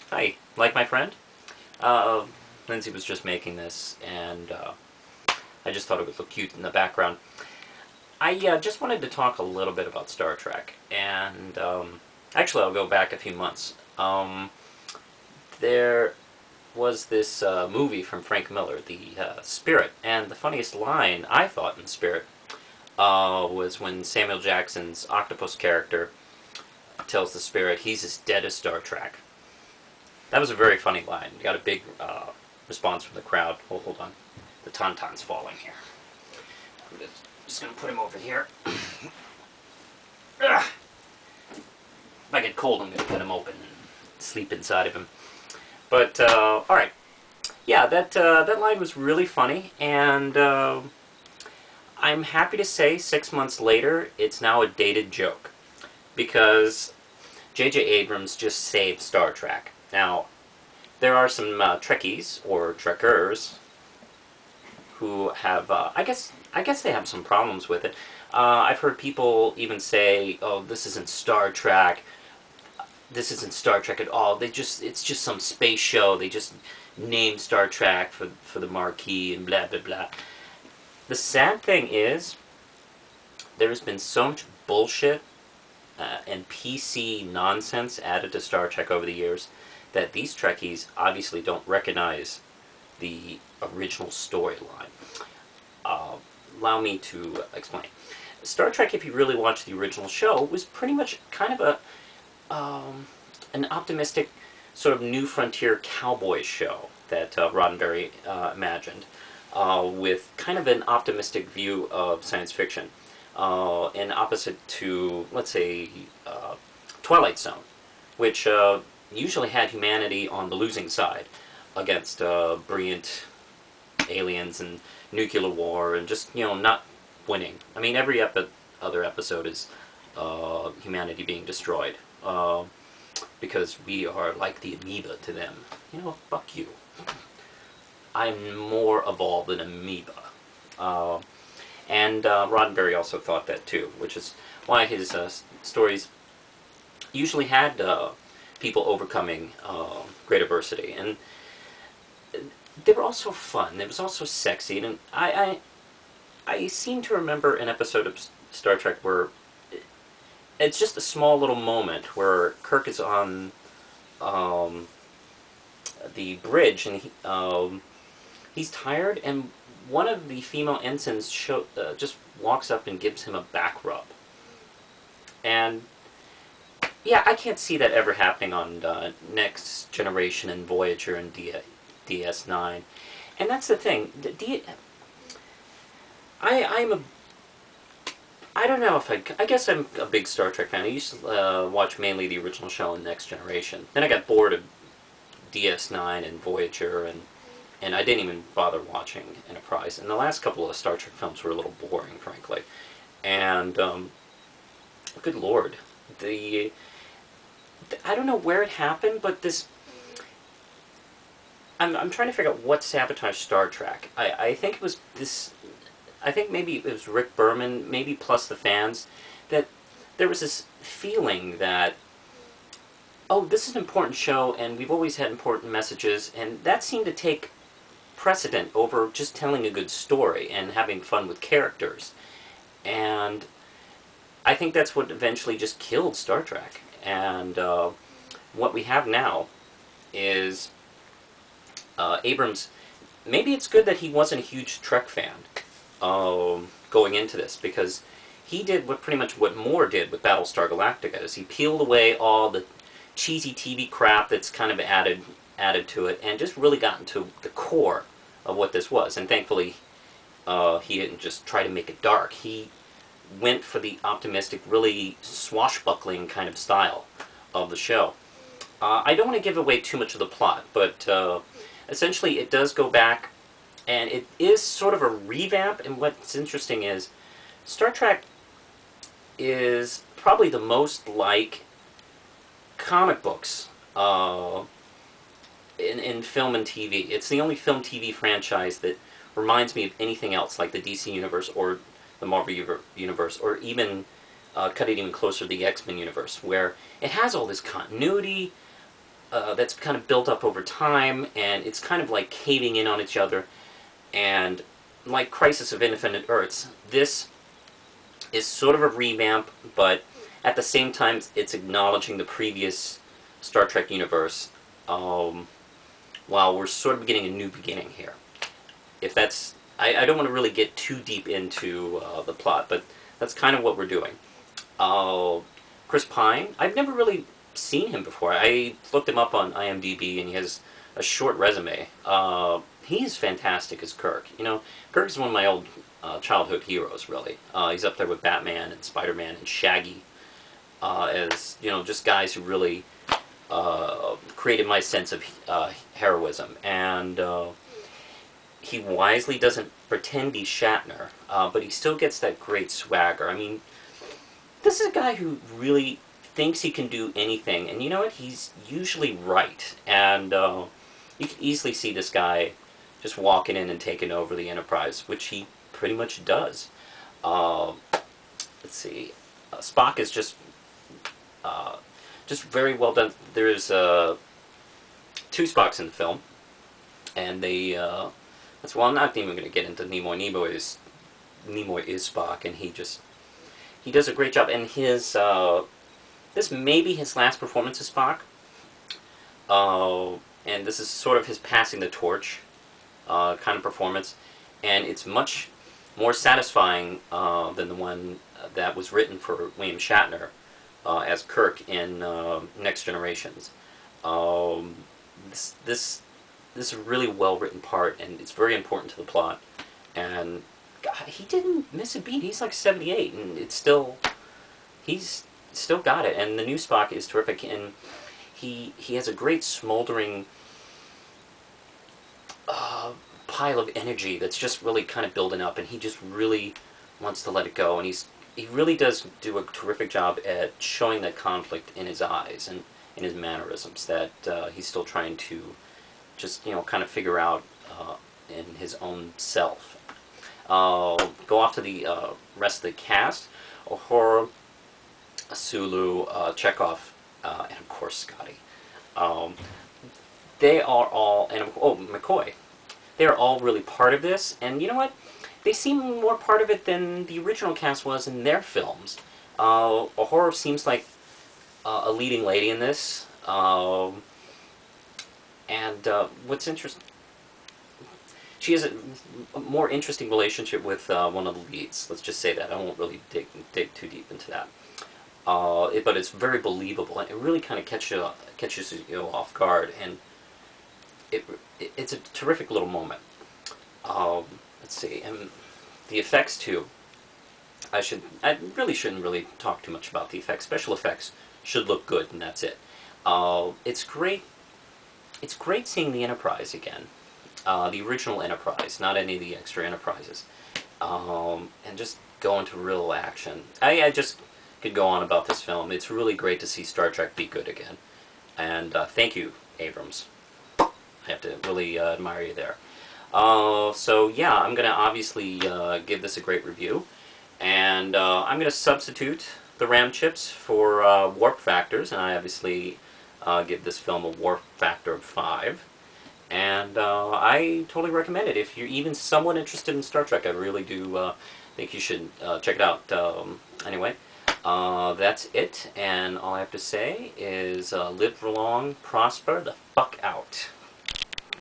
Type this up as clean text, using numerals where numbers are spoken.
Hi, like my friend? Uh, Lindsay was just making this, and I just thought it would look cute in the background. I just wanted to talk a little bit about Star Trek, and actually, I'll go back a few months. There was this movie from Frank Miller, The Spirit, and the funniest line I thought in Spirit was when Samuel Jackson's octopus character tells the Spirit he's as dead as Star Trek. That was a very funny line. Got a big response from the crowd. Oh, hold on. The tauntaun's falling here. I'm just going to put him over here. If I get cold, I'm going to cut him open and sleep inside of him. But, alright. Yeah, that line was really funny, and I'm happy to say 6 months later, it's now a dated joke. Because J.J. Abrams just saved Star Trek. Now, there are some Trekkies, or Trekkers, who have, I guess they have some problems with it. I've heard people even say, oh, this isn't Star Trek, this isn't Star Trek at all, it's just some space show, they just named Star Trek for the marquee and blah blah blah. The sad thing is, there's been so much bullshit and PC nonsense added to Star Trek over the years that these Trekkies obviously don't recognize the original storyline. Allow me to explain. Star Trek, if you really watch the original show, was pretty much kind of an optimistic sort of new frontier cowboy show that Roddenberry imagined, with kind of an optimistic view of science fiction, and opposite to, let's say, Twilight Zone, which usually had humanity on the losing side against brilliant aliens and nuclear war and just, not winning. I mean, every other episode is humanity being destroyed because we are like the amoeba to them. Fuck you. I'm more evolved than amoeba. And Roddenberry also thought that too, which is why his stories usually had people overcoming great adversity, and they were also fun. It was also sexy, and I seem to remember an episode of Star Trek where it's just a small little moment where Kirk is on the bridge, and he's tired, and one of the female ensigns just walks up and gives him a back rub. And yeah, I can't see that ever happening on Next Generation and Voyager and DS9. And that's the thing. I don't know if I guess I'm a big Star Trek fan. I used to watch mainly the original show and Next Generation. Then I got bored of DS9 and Voyager, and I didn't even bother watching Enterprise. And the last couple of Star Trek films were a little boring, frankly. And, good lord, I don't know where it happened, but I'm trying to figure out what sabotaged Star Trek. I think it was this... I think maybe it was Rick Berman, maybe plus the fans, that there was this feeling that, oh, this is an important show, and we've always had important messages, and that seemed to take precedent over just telling a good story and having fun with characters. And I think that's what eventually just killed Star Trek. And what we have now is Abrams. Maybe it's good that he wasn't a huge Trek fan going into this, because he did pretty much what Moore did with Battlestar Galactica, is he peeled away all the cheesy TV crap that's kind of added to it, and just really got into the core of what this was. And thankfully, he didn't just try to make it dark. He went for the optimistic, really swashbuckling kind of style of the show. I don't want to give away too much of the plot, but essentially it does go back, and it is sort of a revamp. And what's interesting is Star Trek is probably the most like comic books in film and TV. It's the only film TV franchise that reminds me of anything else, like the DC Universe or the Marvel Universe, or even cut it even closer to the X-Men universe, where it has all this continuity, that's kind of built up over time, and it's kind of like caving in on each other. And like Crisis of Infinite Earths, this is sort of a revamp, but at the same time, it's acknowledging the previous Star Trek universe, while we're sort of getting a new beginning here. If that's, I don't want to really get too deep into the plot, but that's kind of what we're doing. Chris Pine, I've never really seen him before. I looked him up on IMDb, and he has a short resume. He's fantastic as Kirk. You know, Kirk is one of my old childhood heroes, really. He's up there with Batman and Spider-Man and Shaggy, as, you know, just guys who really created my sense of heroism. And he wisely doesn't pretend he's Shatner, but he still gets that great swagger. I mean, this is a guy who really thinks he can do anything, and you know what? He's usually right. And you can easily see this guy just walking in and taking over the Enterprise, which he pretty much does. Let's see. Spock is just very well done. There's 2 Spocks in the film, and they that's, well, I'm not even going to get into Nimoy. Nimoy is Spock, and he does a great job. And his this may be his last performance as Spock, and this is sort of his passing the torch kind of performance, and it's much more satisfying than the one that was written for William Shatner as Kirk in Next Generations. This is a really well-written part, and it's very important to the plot. And God, he didn't miss a beat. He's like 78, and he's still got it. And the new Spock is terrific, and he has a great smoldering pile of energy that's just really kind of building up, and he just really wants to let it go. And he really does do a terrific job at showing that conflict in his eyes and in his mannerisms, that he's still trying to just, you know, kind of figure out in his own self. Go off to the rest of the cast. Uhura, Sulu, Chekhov, and of course Scotty. They are all, and McCoy. They are all really part of this, and you know what? They seem more part of it than the original cast was in their films. Uhura seems like a leading lady in this, and what's interesting, she has a more interesting relationship with one of the leads. Let's just say that. I won't really dig too deep into that. But it's very believable, and it really kind of catches you off guard, and it's a terrific little moment. Let's see, and the effects too. I really shouldn't really talk too much about the effects. Special effects should look good, and that's it. It's great. It's great seeing the Enterprise again, the original Enterprise, not any of the extra Enterprises, and just go into real action. I just could go on about this film. It's really great to see Star Trek be good again, and thank you, Abrams. I have to really admire you there. So yeah, I'm going to obviously give this a great review, and I'm going to substitute the RAM chips for warp factors, and I obviously give this film a warp factor of 5. And I totally recommend it. If you're even somewhat interested in Star Trek, I really do think you should check it out. Anyway, that's it, and all I have to say is live long, prosper the fuck out.